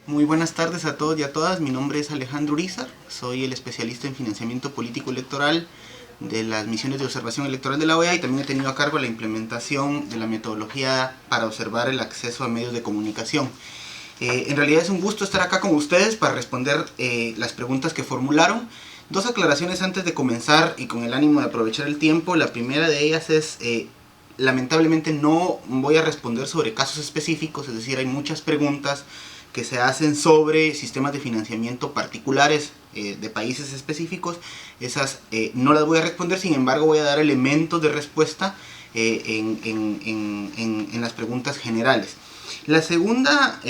Muy buenas tardes a todos y a todas. Mi nombre es Alejandro Urizar, soy el especialista en financiamiento político electoral de las misiones de observación electoral de la OEA y también he tenido a cargo la implementación de la metodología para observar el acceso a medios de comunicación. En realidad es un gusto estar acá con ustedes para responder las preguntas que formularon. Dos aclaraciones antes de comenzar y con el ánimo de aprovechar el tiempo. La primera de ellas es, lamentablemente no voy a responder sobre casos específicos, es decir, hay muchas preguntas que se hacen sobre sistemas de financiamiento particulares de países específicos. Esas no las voy a responder, sin embargo voy a dar elementos de respuesta en las preguntas generales. La segunda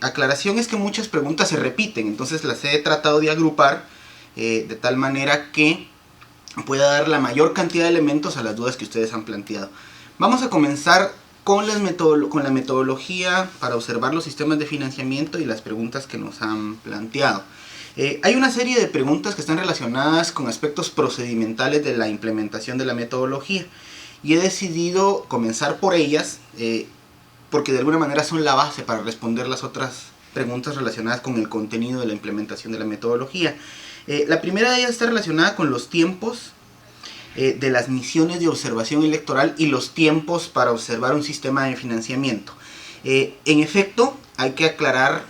aclaración es que muchas preguntas se repiten, entonces las he tratado de agrupar de tal manera que pueda dar la mayor cantidad de elementos a las dudas que ustedes han planteado. Vamos a comenzar con la metodología para observar los sistemas de financiamiento y las preguntas que nos han planteado. Hay una serie de preguntas que están relacionadas con aspectos procedimentales de la implementación de la metodología y he decidido comenzar por ellas porque de alguna manera son la base para responder las otras preguntas relacionadas con el contenido de la implementación de la metodología. La primera de ellas está relacionada con los tiempos de las misiones de observación electoral y los tiempos para observar un sistema de financiamiento. En efecto, hay que aclarar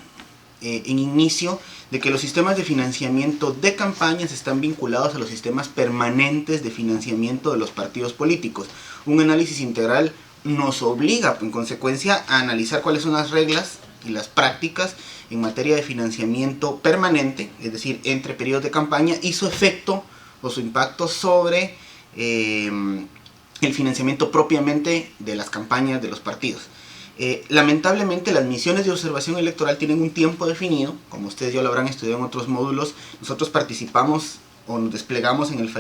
en inicio de que los sistemas de financiamiento de campañas están vinculados a los sistemas permanentes de financiamiento de los partidos políticos. Un análisis integral nos obliga, en consecuencia, a analizar cuáles son las reglas y las prácticas en materia de financiamiento permanente, es decir, entre periodos de campaña, y su efecto o su impacto sobre el financiamiento propiamente de las campañas de los partidos. Lamentablemente las misiones de observación electoral tienen un tiempo definido, como ustedes ya lo habrán estudiado en otros módulos. Nosotros participamos o nos desplegamos en el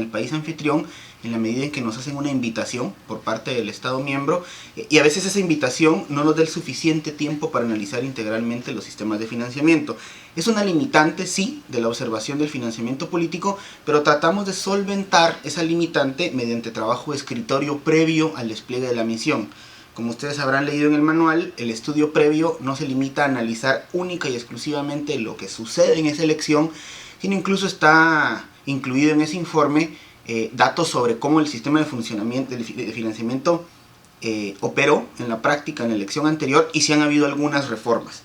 país anfitrión en la medida en que nos hacen una invitación por parte del Estado miembro y a veces esa invitación no nos da el suficiente tiempo para analizar integralmente los sistemas de financiamiento. Es una limitante, sí, de la observación del financiamiento político, pero tratamos de solventar esa limitante mediante trabajo de escritorio previo al despliegue de la misión. Como ustedes habrán leído en el manual, el estudio previo no se limita a analizar única y exclusivamente lo que sucede en esa elección, sino incluso está incluido en ese informe datos sobre cómo el sistema de funcionamiento de financiamiento operó en la práctica en la elección anterior y si han habido algunas reformas.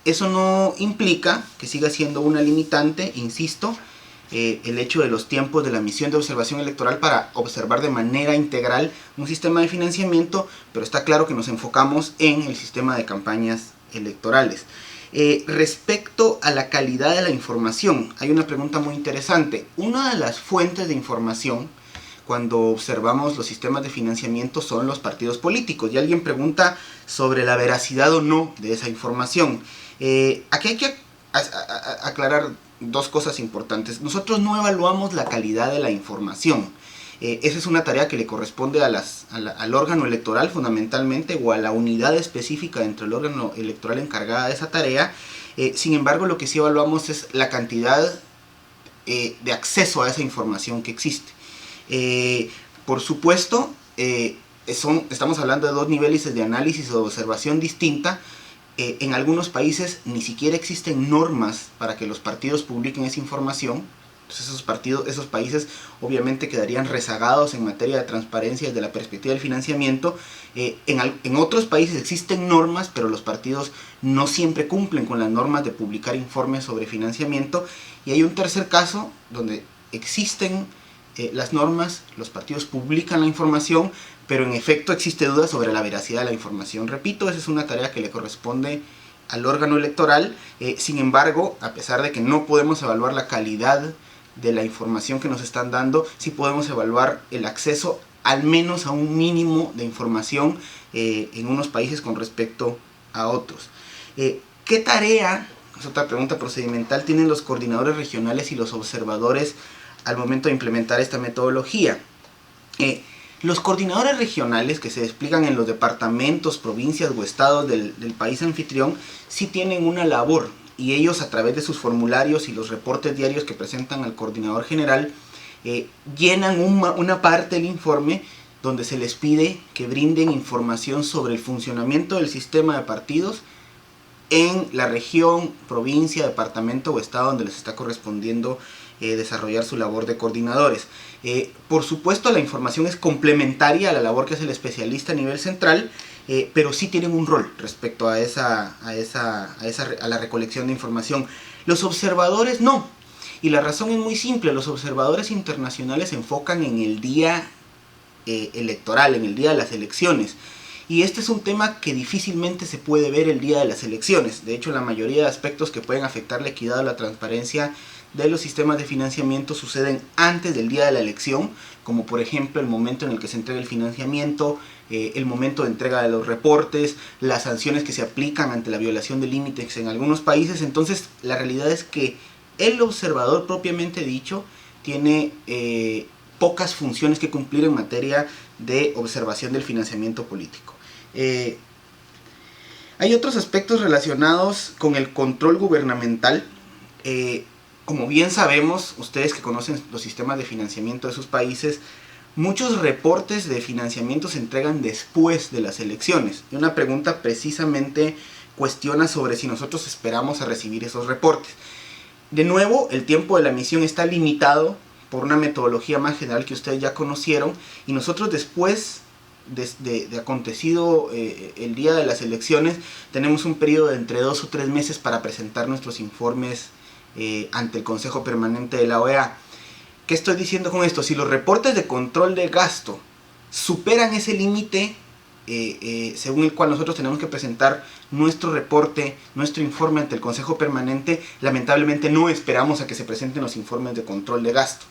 Eso no implica que siga siendo una limitante, insisto, el hecho de los tiempos de la misión de observación electoral para observar de manera integral un sistema de financiamiento, pero está claro que nos enfocamos en el sistema de campañas electorales. Respecto a la calidad de la información, hay una pregunta muy interesante. Una de las fuentes de información cuando observamos los sistemas de financiamiento son los partidos políticos y alguien pregunta sobre la veracidad o no de esa información. Aquí hay que aclarar dos cosas importantes. Nosotros no evaluamos la calidad de la información. Esa es una tarea que le corresponde al órgano electoral fundamentalmente o a la unidad específica dentro del órgano electoral encargada de esa tarea. Sin embargo, lo que sí evaluamos es la cantidad de acceso a esa información que existe. Por supuesto, estamos hablando de dos niveles de análisis o de observación distinta. En algunos países ni siquiera existen normas para que los partidos publiquen esa información. Entonces esos países obviamente quedarían rezagados en materia de transparencia desde la perspectiva del financiamiento. En otros países existen normas, pero los partidos no siempre cumplen con las normas de publicar informes sobre financiamiento. Y hay un tercer caso donde existen las normas, los partidos publican la información, pero en efecto existe duda sobre la veracidad de la información. Repito, esa es una tarea que le corresponde al órgano electoral. Sin embargo, a pesar de que no podemos evaluar la calidad de la información que nos están dando, sí podemos evaluar el acceso al menos a un mínimo de información en unos países con respecto a otros. ¿Qué tarea, es otra pregunta procedimental, tienen los coordinadores regionales y los observadores al momento de implementar esta metodología? Los coordinadores regionales que se despliegan en los departamentos, provincias o estados del país anfitrión sí tienen una labor y ellos a través de sus formularios y los reportes diarios que presentan al coordinador general llenan una parte del informe donde se les pide que brinden información sobre el funcionamiento del sistema de partidos en la región, provincia, departamento o estado donde les está correspondiendo desarrollar su labor de coordinadores. Por supuesto, la información es complementaria a la labor que hace el especialista a nivel central, pero sí tienen un rol respecto a la recolección de información. Los observadores no. Y la razón es muy simple. Los observadores internacionales se enfocan en el día electoral, en el día de las elecciones. Y este es un tema que difícilmente se puede ver el día de las elecciones. De hecho, la mayoría de aspectos que pueden afectar la equidad o la transparencia de los sistemas de financiamiento suceden antes del día de la elección, como por ejemplo el momento en el que se entrega el financiamiento, el momento de entrega de los reportes, las sanciones que se aplican ante la violación de límites en algunos países. Entonces, la realidad es que el observador propiamente dicho tiene pocas funciones que cumplir en materia de observación del financiamiento político. Hay otros aspectos relacionados con el control gubernamental. Como bien sabemos, ustedes que conocen los sistemas de financiamiento de sus países, muchos reportes de financiamiento se entregan después de las elecciones. Y una pregunta precisamente cuestiona sobre si nosotros esperamos a recibir esos reportes. De nuevo, el tiempo de la emisión está limitado por una metodología más general que ustedes ya conocieron, y nosotros después de acontecido el día de las elecciones tenemos un periodo de entre 2 o 3 meses para presentar nuestros informes ante el Consejo Permanente de la OEA. ¿Qué estoy diciendo con esto? Si los reportes de control de gasto superan ese límite según el cual nosotros tenemos que presentar nuestro reporte, nuestro informe ante el Consejo Permanente, lamentablemente no esperamos a que se presenten los informes de control de gasto.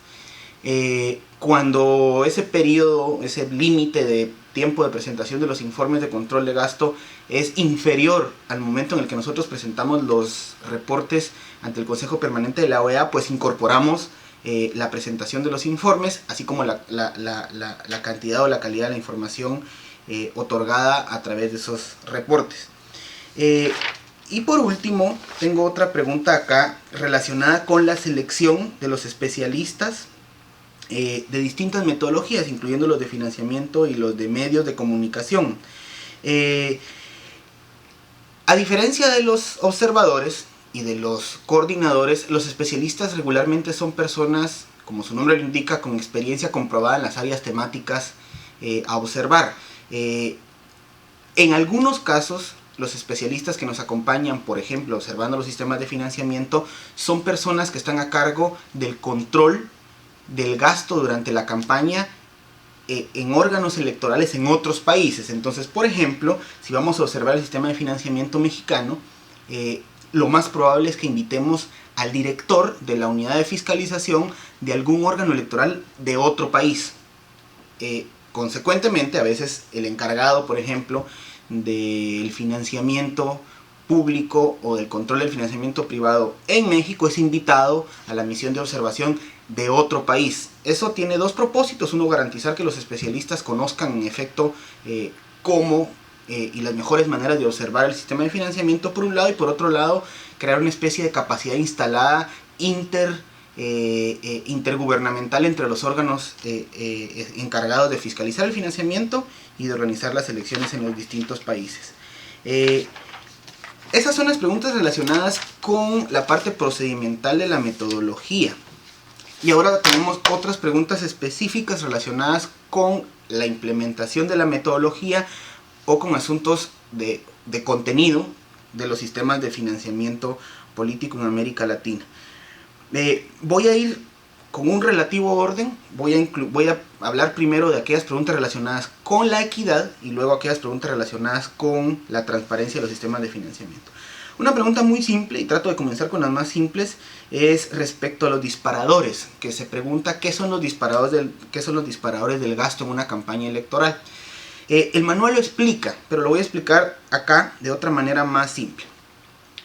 Cuando ese periodo, ese límite de tiempo de presentación de los informes de control de gasto es inferior al momento en el que nosotros presentamos los reportes ante el Consejo Permanente de la OEA, pues incorporamos la presentación de los informes, así como la cantidad o la calidad de la información otorgada a través de esos reportes. Y por último, tengo otra pregunta acá relacionada con la selección de los especialistas de distintas metodologías, incluyendo los de financiamiento y los de medios de comunicación. A diferencia de los observadores y de los coordinadores, los especialistas regularmente son personas, como su nombre lo indica, con experiencia comprobada en las áreas temáticas a observar. En algunos casos, los especialistas que nos acompañan, por ejemplo, observando los sistemas de financiamiento, son personas que están a cargo del control del gasto durante la campaña en órganos electorales en otros países. Entonces, por ejemplo, si vamos a observar el sistema de financiamiento mexicano, lo más probable es que invitemos al director de la unidad de fiscalización de algún órgano electoral de otro país. Consecuentemente, a veces el encargado, por ejemplo, del financiamiento público o del control del financiamiento privado en México es invitado a la misión de observación de otro país. Eso tiene dos propósitos: uno, garantizar que los especialistas conozcan en efecto cómo y las mejores maneras de observar el sistema de financiamiento por un lado, y por otro lado crear una especie de capacidad instalada intergubernamental entre los órganos encargados de fiscalizar el financiamiento y de organizar las elecciones en los distintos países. Esas son las preguntas relacionadas con la parte procedimental de la metodología. Y ahora tenemos otras preguntas específicas relacionadas con la implementación de la metodología o con asuntos de contenido de los sistemas de financiamiento político en América Latina. Voy a ir con un relativo orden. Voy a hablar primero de aquellas preguntas relacionadas con la equidad y luego aquellas preguntas relacionadas con la transparencia de los sistemas de financiamiento. Una pregunta muy simple, y trato de comenzar con las más simples, es respecto a los disparadores, que se pregunta qué son los disparadores del gasto en una campaña electoral. El manual lo explica, pero lo voy a explicar acá de otra manera más simple.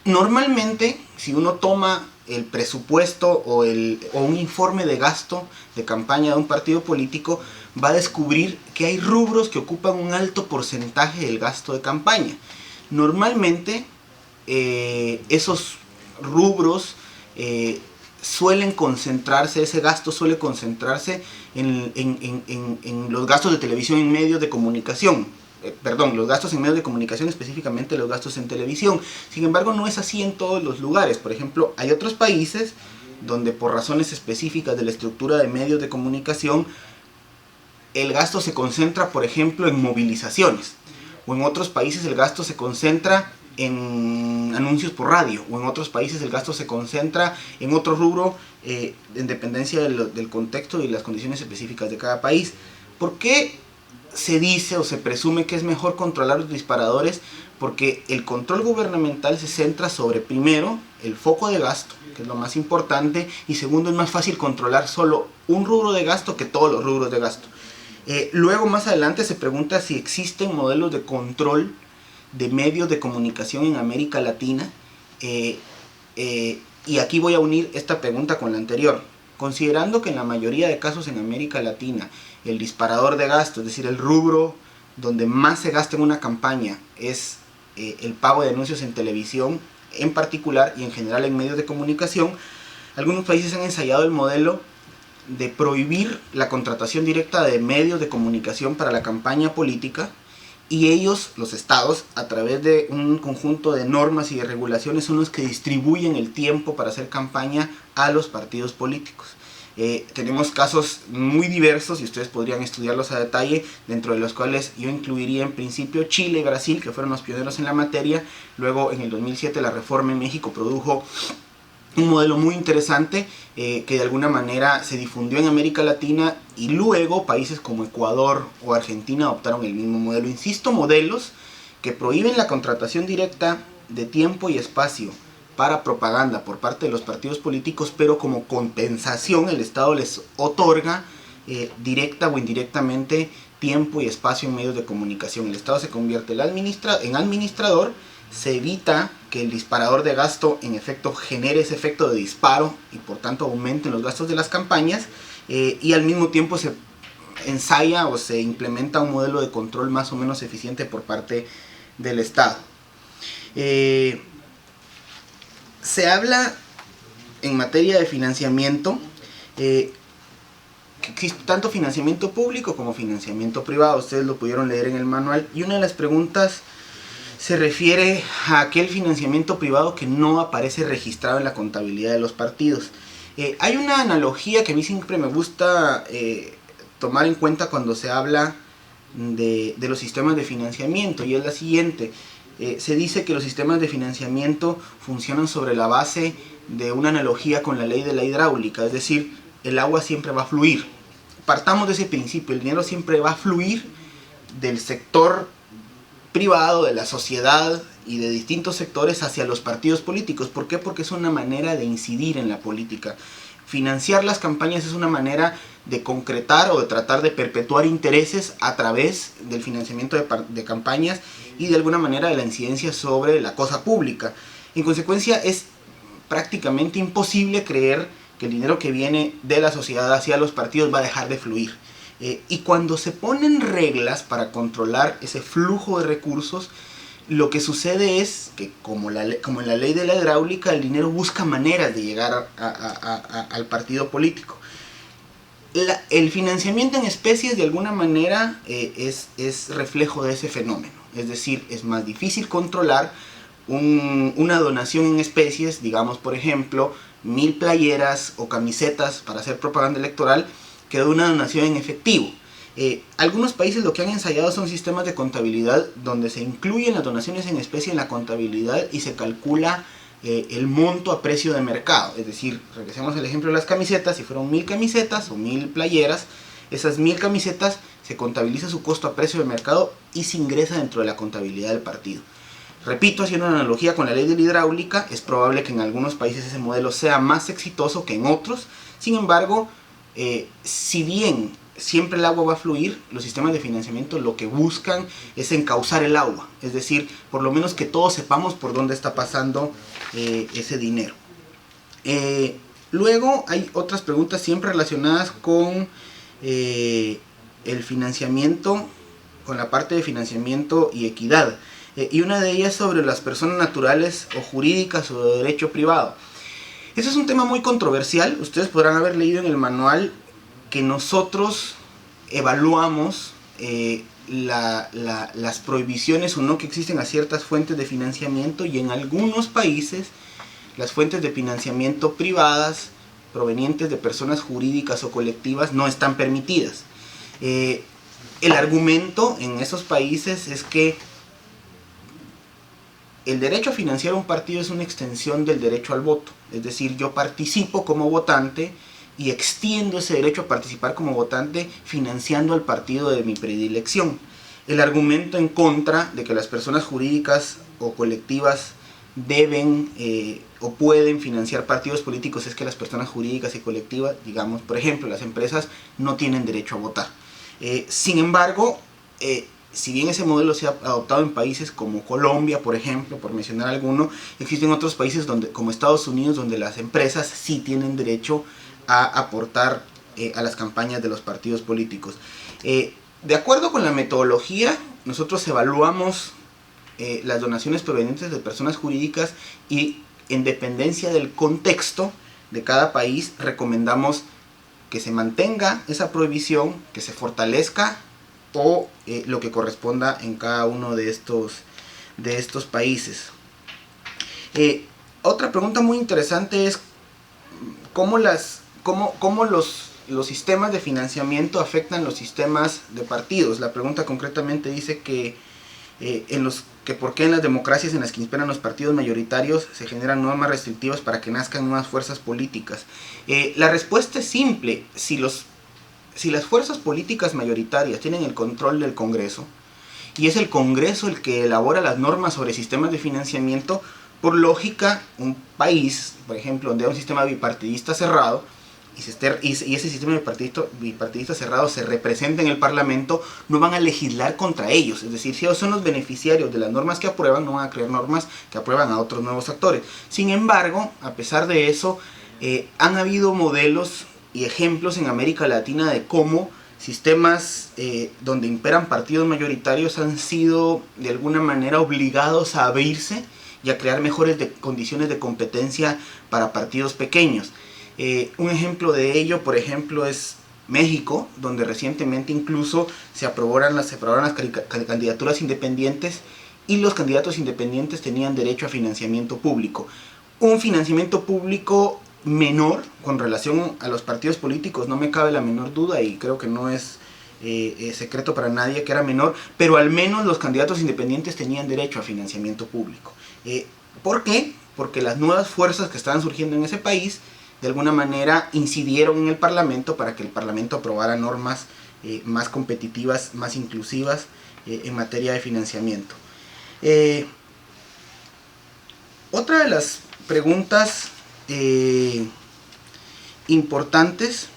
Normalmente, si uno toma el presupuesto o un informe de gasto de campaña de un partido político, va a descubrir que hay rubros que ocupan un alto porcentaje del gasto de campaña. Normalmente, esos rubros suelen concentrarse, ese gasto suele concentrarse en los gastos de televisión y medios de comunicación. los gastos en medios de comunicación, específicamente los gastos en televisión. Sin embargo, no es así en todos los lugares. Por ejemplo, hay otros países donde por razones específicas de la estructura de medios de comunicación, el gasto se concentra, por ejemplo, en movilizaciones. O en otros países el gasto se concentra en anuncios por radio, o en otros países el gasto se concentra en otro rubro, en dependencia del contexto y las condiciones específicas de cada país. ¿Por qué se dice o se presume que es mejor controlar los disparadores? Porque el control gubernamental se centra sobre, primero, el foco de gasto, que es lo más importante, y segundo, es más fácil controlar solo un rubro de gasto que todos los rubros de gasto. Luego, más adelante, se pregunta si existen modelos de control de medios de comunicación en América Latina, y aquí voy a unir esta pregunta con la anterior. Considerando que en la mayoría de casos en América Latina el disparador de gasto, es decir, el rubro donde más se gasta en una campaña es el pago de anuncios en televisión en particular y en general en medios de comunicación, algunos países han ensayado el modelo de prohibir la contratación directa de medios de comunicación para la campaña política, y ellos, los estados, a través de un conjunto de normas y de regulaciones, son los que distribuyen el tiempo para hacer campaña a los partidos políticos. Tenemos casos muy diversos y ustedes podrían estudiarlos a detalle, dentro de los cuales yo incluiría en principio Chile y Brasil, que fueron los pioneros en la materia. Luego, en el 2007, la reforma en México produjo un modelo muy interesante, que de alguna manera se difundió en América Latina, y luego países como Ecuador o Argentina adoptaron el mismo modelo. Insisto, modelos que prohíben la contratación directa de tiempo y espacio para propaganda por parte de los partidos políticos, pero como compensación el Estado les otorga directa o indirectamente tiempo y espacio en medios de comunicación. El Estado se convierte en administrador, se evita que el disparador de gasto en efecto genere ese efecto de disparo y por tanto aumenten los gastos de las campañas, y al mismo tiempo se ensaya o se implementa un modelo de control más o menos eficiente por parte del Estado. Se habla en materia de financiamiento que existe tanto financiamiento público como financiamiento privado. Ustedes lo pudieron leer en el manual, y una de las preguntas se refiere a aquel financiamiento privado que no aparece registrado en la contabilidad de los partidos. Hay una analogía que a mí siempre me gusta tomar en cuenta cuando se habla de los sistemas de financiamiento, y es la siguiente. Se dice que los sistemas de financiamiento funcionan sobre la base de una analogía con la ley de la hidráulica, es decir, el agua siempre va a fluir. Partamos de ese principio, el dinero siempre va a fluir del sector privado, de la sociedad y de distintos sectores hacia los partidos políticos. ¿Por qué? Porque es una manera de incidir en la política. Financiar las campañas es una manera de concretar o de tratar de perpetuar intereses a través del financiamiento de campañas y de alguna manera de la incidencia sobre la cosa pública. En consecuencia, es prácticamente imposible creer que el dinero que viene de la sociedad hacia los partidos va a dejar de fluir. Y cuando se ponen reglas para controlar ese flujo de recursos, lo que sucede es que, como en la ley de la hidráulica, el dinero busca maneras de llegar al partido político. El financiamiento en especies, de alguna manera, es reflejo de ese fenómeno. Es decir, es más difícil controlar una donación en especies, digamos, por ejemplo, 1000 playeras o camisetas para hacer propaganda electoral, que de una donación en efectivo. Algunos países lo que han ensayado son sistemas de contabilidad donde se incluyen las donaciones en especie en la contabilidad y se calcula el monto a precio de mercado. Es decir, regresemos al ejemplo de las camisetas. Si fueron 1000 camisetas o 1000 playeras, esas 1000 camisetas se contabiliza su costo a precio de mercado y se ingresa dentro de la contabilidad del partido. Repito, haciendo una analogía con la ley de la hidráulica, es probable que en algunos países ese modelo sea más exitoso que en otros. Sin embargo, si bien siempre el agua va a fluir, los sistemas de financiamiento lo que buscan es encauzar el agua, es decir, por lo menos que todos sepamos por dónde está pasando ese dinero. Luego hay otras preguntas siempre relacionadas con el financiamiento, con la parte de financiamiento y equidad, y una de ellas sobre las personas naturales o jurídicas o de derecho privado. Eso es un tema muy controversial. Ustedes podrán haber leído en el manual que nosotros evaluamos las prohibiciones o no que existen a ciertas fuentes de financiamiento, y en algunos países las fuentes de financiamiento privadas provenientes de personas jurídicas o colectivas no están permitidas. El argumento en esos países es que el derecho a financiar un partido es una extensión del derecho al voto. Es decir, yo participo como votante y extiendo ese derecho a participar como votante financiando al partido de mi predilección. El argumento en contra de que las personas jurídicas o colectivas deben o pueden financiar partidos políticos es que las personas jurídicas y colectivas, digamos, por ejemplo, las empresas no tienen derecho a votar. Sin embargo, si bien ese modelo se ha adoptado en países como Colombia, por ejemplo, por mencionar alguno, existen otros países como Estados Unidos, donde las empresas sí tienen derecho a aportar a las campañas de los partidos políticos. De acuerdo con la metodología, nosotros evaluamos las donaciones provenientes de personas jurídicas y, en dependencia del contexto de cada país, recomendamos que se mantenga esa prohibición, que se fortalezca o lo que corresponda en cada uno de estos países. Otra pregunta muy interesante es cómo los sistemas de financiamiento afectan los sistemas de partidos. La pregunta concretamente dice que por qué en las democracias en las que imperan los partidos mayoritarios se generan normas restrictivas para que nazcan nuevas fuerzas políticas. La respuesta es simple. Si las fuerzas políticas mayoritarias tienen el control del Congreso, y es el Congreso el que elabora las normas sobre sistemas de financiamiento, por lógica, un país, por ejemplo, donde hay un sistema bipartidista cerrado, y ese sistema bipartidista cerrado se representa en el Parlamento, no van a legislar contra ellos. Es decir, si ellos son los beneficiarios de las normas que aprueban, no van a crear normas que aprueban a otros nuevos actores. Sin embargo, a pesar de eso, han habido modelos y ejemplos en América Latina de cómo sistemas donde imperan partidos mayoritarios han sido de alguna manera obligados a abrirse y a crear mejores condiciones de competencia para partidos pequeños. Un ejemplo de ello, por ejemplo, es México, donde recientemente incluso se aprobaron las candidaturas independientes, y los candidatos independientes tenían derecho a financiamiento público. Un financiamiento público menor con relación a los partidos políticos, no me cabe la menor duda, y creo que no es secreto para nadie que era menor, pero al menos los candidatos independientes tenían derecho a financiamiento público. ¿Por qué? Porque las nuevas fuerzas que estaban surgiendo en ese país de alguna manera incidieron en el Parlamento para que el Parlamento aprobara normas más competitivas, más inclusivas en materia de financiamiento. Otra de las preguntas importantes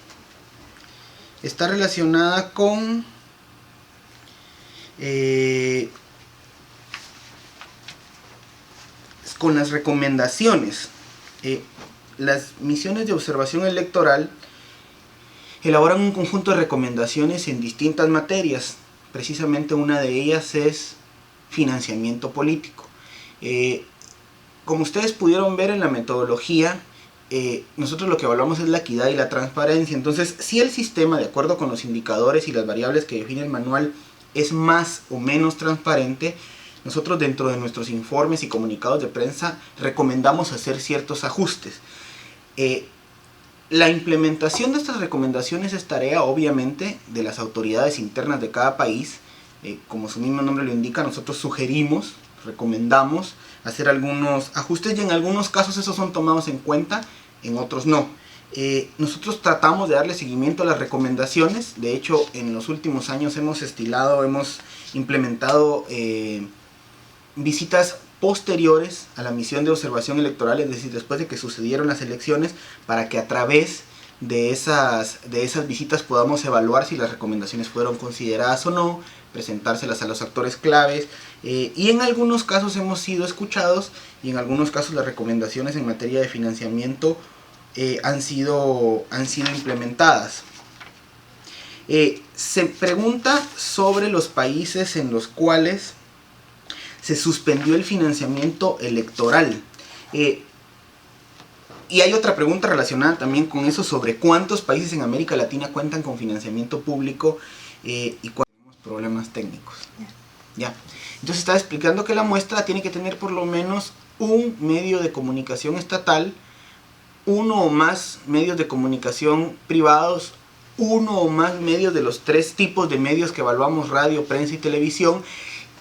está relacionada con las recomendaciones. Las misiones de observación electoral elaboran un conjunto de recomendaciones en distintas materias. Precisamente una de ellas es financiamiento político. Como ustedes pudieron ver en la metodología, nosotros lo que evaluamos es la equidad y la transparencia. Entonces, si el sistema, de acuerdo con los indicadores y las variables que define el manual, es más o menos transparente, nosotros dentro de nuestros informes y comunicados de prensa recomendamos hacer ciertos ajustes. La implementación de estas recomendaciones es tarea, obviamente, de las autoridades internas de cada país. Como su mismo nombre lo indica, nosotros sugerimos, recomendamos hacer algunos ajustes, y en algunos casos esos son tomados en cuenta, en otros no. Nosotros tratamos de darle seguimiento a las recomendaciones. De hecho, en los últimos años hemos implementado visitas posteriores a la misión de observación electoral, es decir, después de que sucedieron las elecciones, para que a través de esas visitas podamos evaluar si las recomendaciones fueron consideradas o no, presentárselas a los actores claves, y en algunos casos hemos sido escuchados, y en algunos casos las recomendaciones en materia de financiamiento han sido implementadas. Se pregunta sobre los países en los cuales se suspendió el financiamiento electoral. Y hay otra pregunta relacionada también con eso, sobre cuántos países en América Latina cuentan con financiamiento público y cuántos problemas técnicos. Ya. Entonces estaba explicando que la muestra tiene que tener por lo menos un medio de comunicación estatal, uno o más medios de comunicación privados, uno o más medios de los 3 tipos de medios que evaluamos: radio, prensa y televisión,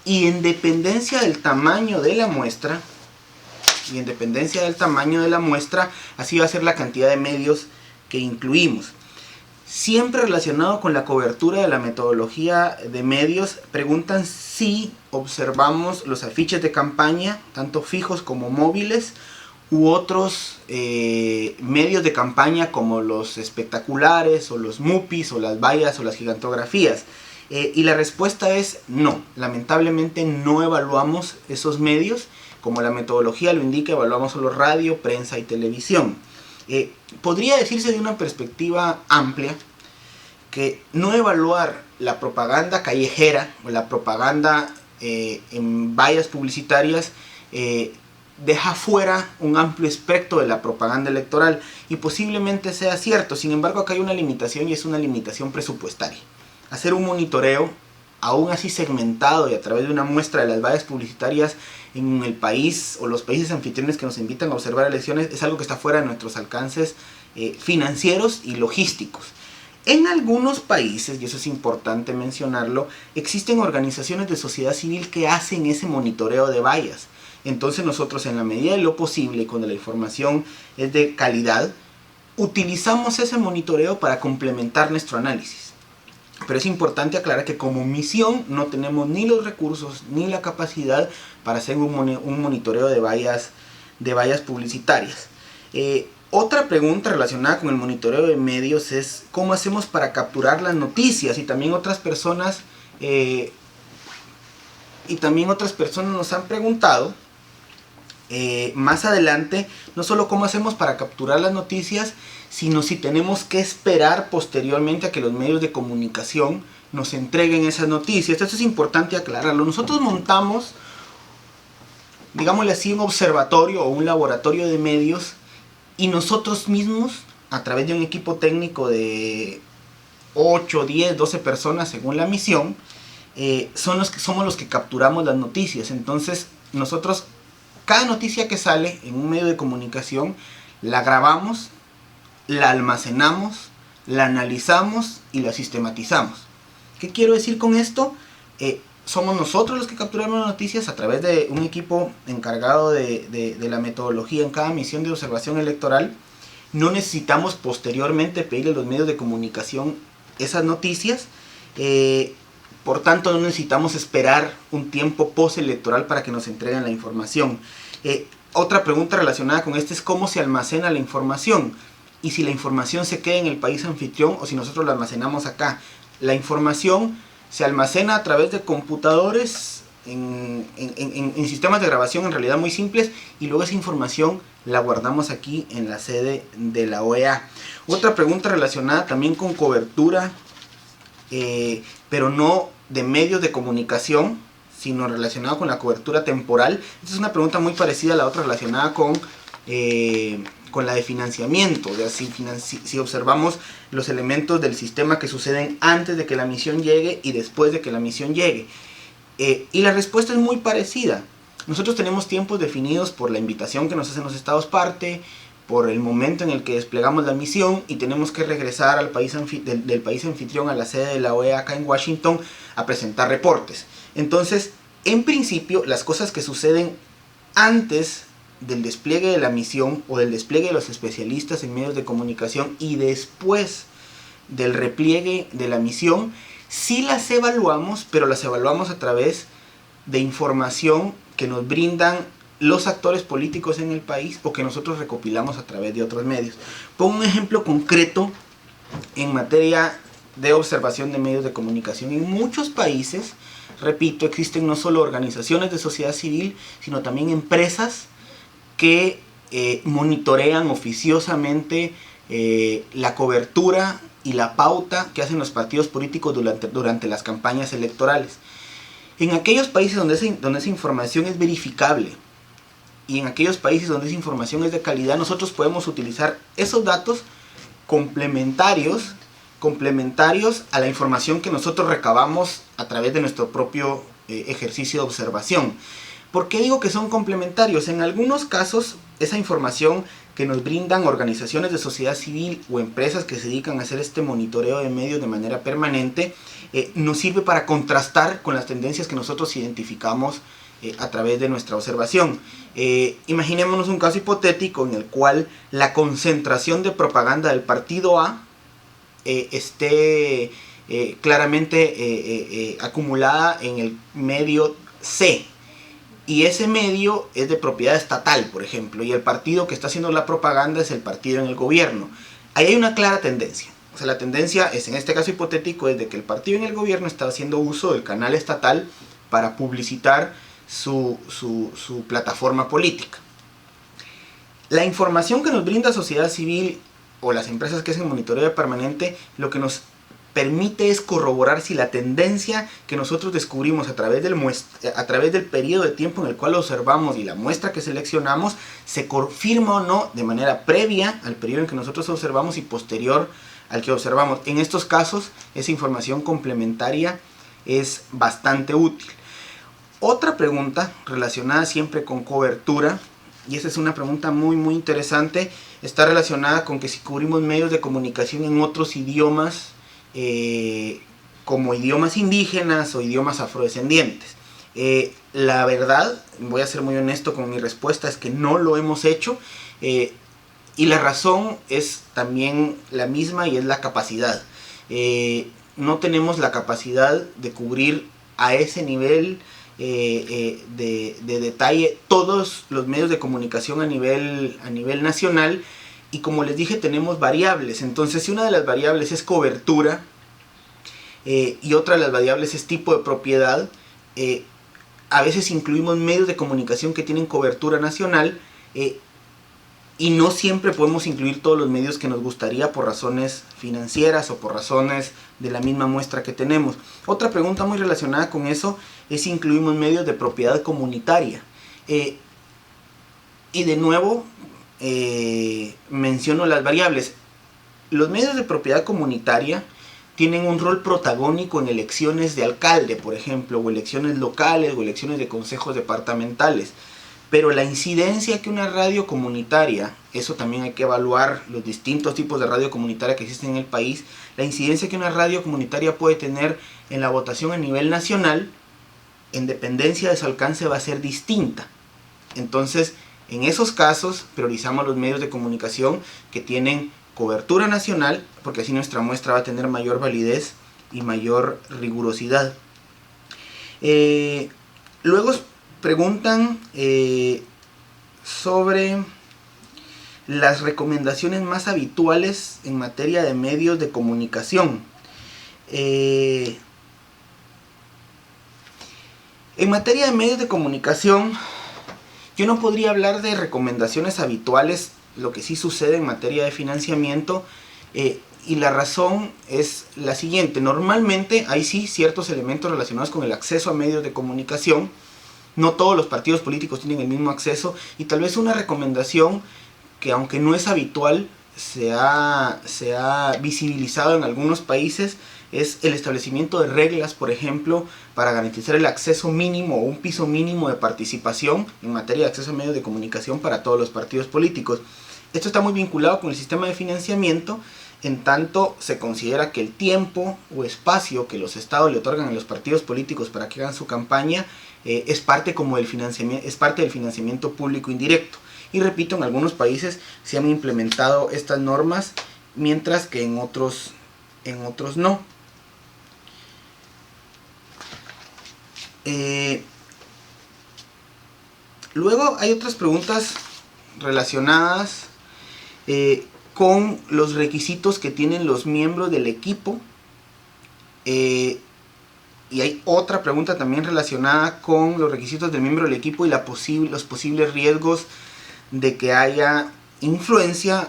y en dependencia del tamaño de la muestra, así va a ser la cantidad de medios que incluimos. Siempre relacionado con la cobertura de la metodología de medios, preguntan si observamos los afiches de campaña, tanto fijos como móviles, u otros medios de campaña como los espectaculares, o los mupis, o las vallas, o las gigantografías. Y la respuesta es no. Lamentablemente no evaluamos esos medios. Como la metodología lo indica, evaluamos solo radio, prensa y televisión. Podría decirse de una perspectiva amplia que no evaluar la propaganda callejera o la propaganda en vallas publicitarias deja fuera un amplio espectro de la propaganda electoral, y posiblemente sea cierto. Sin embargo, acá hay una limitación, y es una limitación presupuestaria. Hacer un monitoreo, aún así segmentado y a través de una muestra de las vallas publicitarias en el país o los países anfitriones que nos invitan a observar elecciones, es algo que está fuera de nuestros alcances financieros y logísticos. En algunos países, y eso es importante mencionarlo, existen organizaciones de sociedad civil que hacen ese monitoreo de vallas. Entonces nosotros, en la medida de lo posible, cuando la información es de calidad, utilizamos ese monitoreo para complementar nuestro análisis. Pero es importante aclarar que como misión no tenemos ni los recursos ni la capacidad para hacer un monitoreo de vallas publicitarias. Otra pregunta relacionada con el monitoreo de medios es cómo hacemos para capturar las noticias, y también otras personas nos han preguntado más adelante, no solo cómo hacemos para capturar las noticias, sino si tenemos que esperar posteriormente a que los medios de comunicación nos entreguen esas noticias. Esto es importante aclararlo. Nosotros montamos, digámosle así, un observatorio o un laboratorio de medios, y nosotros mismos, a través de un equipo técnico de 8, 10, 12 personas según la misión, somos los que capturamos las noticias. Entonces nosotros, cada noticia que sale en un medio de comunicación, la grabamos, la almacenamos, la analizamos y la sistematizamos. ¿Qué quiero decir con esto? Somos nosotros los que capturamos las noticias a través de un equipo encargado de la metodología en cada misión de observación electoral. No necesitamos posteriormente pedirle a los medios de comunicación esas noticias. Por tanto, no necesitamos esperar un tiempo postelectoral para que nos entreguen la información. Otra pregunta relacionada con esto es cómo se almacena la información, y si la información se queda en el país anfitrión o si nosotros la almacenamos acá. La información se almacena a través de computadores en sistemas de grabación en realidad muy simples, y luego esa información la guardamos aquí en la sede de la OEA. Otra pregunta relacionada también con cobertura, pero no de medios de comunicación, sino relacionado con la cobertura temporal. Esta es una pregunta muy parecida a la otra relacionada con la de financiamiento. O sea, si observamos los elementos del sistema que suceden antes de que la misión llegue y después de que la misión llegue. Y la respuesta es muy parecida. Nosotros tenemos tiempos definidos por la invitación que nos hacen los estados parte, por el momento en el que desplegamos la misión, y tenemos que regresar al país del país anfitrión a la sede de la OEA acá en Washington a presentar reportes. Entonces, en principio, las cosas que suceden antes del despliegue de la misión o del despliegue de los especialistas en medios de comunicación y después del repliegue de la misión, sí las evaluamos, pero las evaluamos a través de información que nos brindan los actores políticos en el país o que nosotros recopilamos a través de otros medios. Pongo un ejemplo concreto en materia de observación de medios de comunicación. En muchos países, repito, existen no solo organizaciones de sociedad civil, sino también empresas que monitorean oficiosamente la cobertura y la pauta que hacen los partidos políticos durante las campañas electorales. En aquellos países donde esa información es verificable y en aquellos países donde esa información es de calidad, nosotros podemos utilizar esos datos complementarios complementarios a la información que nosotros recabamos a través de nuestro propio ejercicio de observación. ¿Por qué digo que son complementarios? En algunos casos, esa información que nos brindan organizaciones de sociedad civil o empresas que se dedican a hacer este monitoreo de medios de manera permanente, nos sirve para contrastar con las tendencias que nosotros identificamos a través de nuestra observación. Imaginémonos un caso hipotético en el cual la concentración de propaganda del partido A esté claramente acumulada en el medio C, y ese medio es de propiedad estatal, por ejemplo, y el partido que está haciendo la propaganda es el partido en el gobierno. Ahí hay una clara tendencia. O sea, la tendencia es, en este caso hipotético, es de que el partido en el gobierno está haciendo uso del canal estatal para publicitar su plataforma política. La información que nos brinda sociedad civil o las empresas que hacen monitoreo permanente, lo que nos permite es corroborar si la tendencia que nosotros descubrimos a través del periodo de tiempo en el cual lo observamos y la muestra que seleccionamos se confirma o no de manera previa al periodo en que nosotros observamos y posterior al que observamos. En estos casos, esa información complementaria es bastante útil. Otra pregunta relacionada siempre con cobertura, y esa es una pregunta muy interesante, está relacionada con que si cubrimos medios de comunicación en otros idiomas, como idiomas indígenas o idiomas afrodescendientes. La verdad, voy a ser muy honesto con mi respuesta, es que no lo hemos hecho, y la razón es también la misma, y es la capacidad. No tenemos la capacidad de cubrir a ese nivel de detalle todos los medios de comunicación a nivel nacional. Y como les dije, tenemos variables. Entonces, si una de las variables es cobertura y otra de las variables es tipo de propiedad, a veces incluimos medios de comunicación que tienen cobertura nacional, y no siempre podemos incluir todos los medios que nos gustaría por razones financieras o por razones de la misma muestra que tenemos. Otra pregunta muy relacionada con eso es si incluimos medios de propiedad comunitaria. Y de nuevo, menciono las variables. Los medios de propiedad comunitaria tienen un rol protagónico en elecciones de alcalde, por ejemplo, o elecciones locales o elecciones de consejos departamentales. Pero la incidencia que una radio comunitaria, eso también hay que evaluar los distintos tipos de radio comunitaria que existen en el país, la incidencia que una radio comunitaria puede tener en la votación a nivel nacional, en dependencia de su alcance, va a ser distinta. Entonces, en esos casos, priorizamos los medios de comunicación que tienen cobertura nacional, porque así nuestra muestra va a tener mayor validez y mayor rigurosidad. Luego preguntan sobre las recomendaciones más habituales en materia de medios de comunicación. En materia de medios de comunicación, yo no podría hablar de recomendaciones habituales, lo que sí sucede en materia de financiamiento, y la razón es la siguiente. Normalmente hay sí ciertos elementos relacionados con el acceso a medios de comunicación. No todos los partidos políticos tienen el mismo acceso, y tal vez una recomendación que, aunque no es habitual, se ha visibilizado en algunos países, es el establecimiento de reglas, por ejemplo, para garantizar el acceso mínimo o un piso mínimo de participación en materia de acceso a medios de comunicación para todos los partidos políticos. Esto está muy vinculado con el sistema de financiamiento, en tanto se considera que el tiempo o espacio que los estados le otorgan a los partidos políticos para que hagan su campaña es parte del financiamiento público indirecto. Y repito, en algunos países se han implementado estas normas, mientras que en otros no. Luego hay otras preguntas relacionadas con los requisitos que tienen los miembros del equipo, y hay otra pregunta también relacionada con los requisitos del miembro del equipo y los posibles riesgos de que haya influencia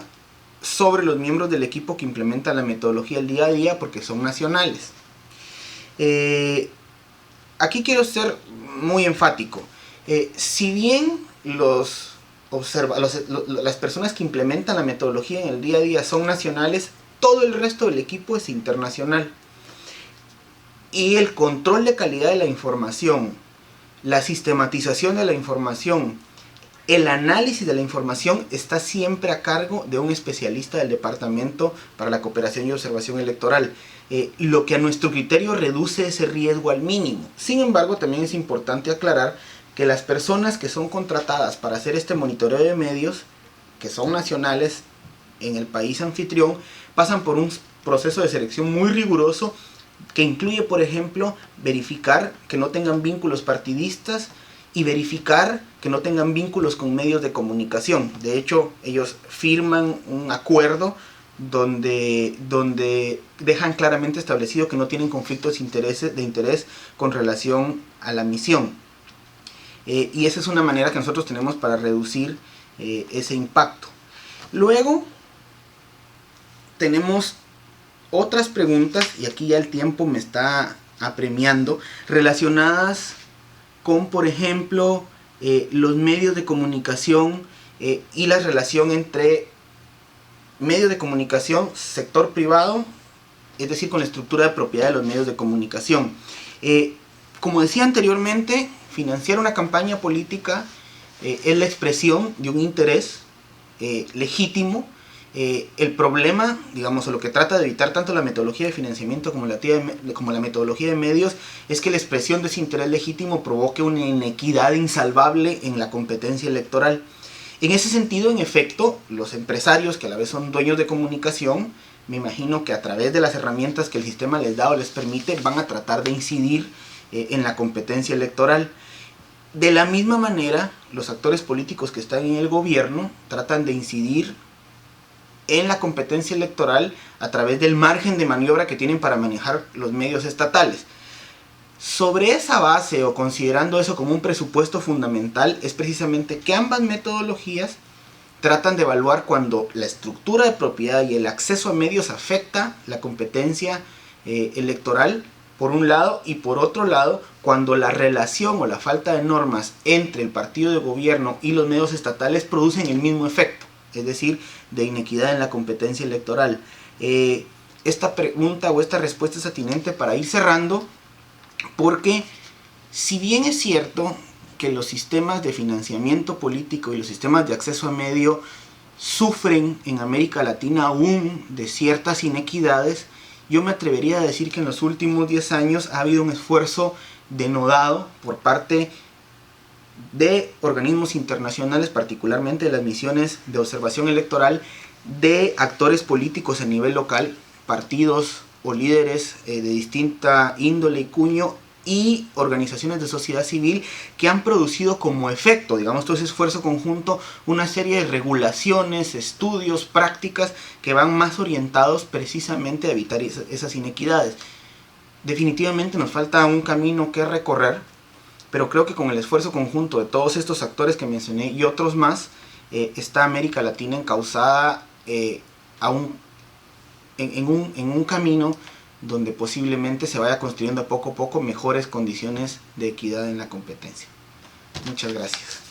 sobre los miembros del equipo que implementan la metodología del día a día, porque son nacionales. Aquí quiero ser muy enfático. Si bien las personas que implementan la metodología en el día a día son nacionales, todo el resto del equipo es internacional. Y el control de calidad de la información, la sistematización de la información, el análisis de la información está siempre a cargo de un especialista del Departamento para la Cooperación y Observación Electoral, lo que a nuestro criterio reduce ese riesgo al mínimo. Sin embargo, también es importante aclarar que las personas que son contratadas para hacer este monitoreo de medios, que son nacionales en el país anfitrión, pasan por un proceso de selección muy riguroso que incluye, por ejemplo, verificar que no tengan vínculos partidistas y verificar que no tengan vínculos con medios de comunicación. De hecho, ellos firman un acuerdo donde dejan claramente establecido que no tienen conflictos de interés con relación a la misión. Y esa es una manera que nosotros tenemos para reducir ese impacto. Luego tenemos otras preguntas, y aquí ya el tiempo me está apremiando, relacionadas con, por ejemplo, los medios de comunicación y la relación entre medios de comunicación, sector privado, es decir, con la estructura de propiedad de los medios de comunicación. Como decía anteriormente, financiar una campaña política es la expresión de un interés legítimo. El problema, digamos, o lo que trata de evitar tanto la metodología de financiamiento como la metodología de medios, es que la expresión de ese interés legítimo provoque una inequidad insalvable en la competencia electoral. En ese sentido, en efecto, los empresarios, que a la vez son dueños de comunicación, me imagino que a través de las herramientas que el sistema les da o les permite, van a tratar de incidir en la competencia electoral. De la misma manera, los actores políticos que están en el gobierno tratan de incidir en la competencia electoral a través del margen de maniobra que tienen para manejar los medios estatales. Sobre esa base, o considerando eso como un presupuesto fundamental, es precisamente que ambas metodologías tratan de evaluar cuando la estructura de propiedad y el acceso a medios afecta la competencia electoral, por un lado, y por otro lado, cuando la relación o la falta de normas entre el partido de gobierno y los medios estatales producen el mismo efecto, es decir, de inequidad en la competencia electoral. Esta pregunta o esta respuesta es atinente para ir cerrando, porque si bien es cierto que los sistemas de financiamiento político y los sistemas de acceso a medio sufren en América Latina aún de ciertas inequidades, yo me atrevería a decir que en los últimos 10 años ha habido un esfuerzo denodado por parte de organismos internacionales, particularmente de las misiones de observación electoral, de actores políticos a nivel local, partidos o líderes de distinta índole y cuño, y organizaciones de sociedad civil, que han producido como efecto, digamos, todo ese esfuerzo conjunto, una serie de regulaciones, estudios, prácticas que van más orientados precisamente a evitar esas inequidades. Definitivamente nos falta un camino que recorrer, pero creo que con el esfuerzo conjunto de todos estos actores que mencioné y otros más, está América Latina encauzada en un camino donde posiblemente se vaya construyendo poco a poco mejores condiciones de equidad en la competencia. Muchas gracias.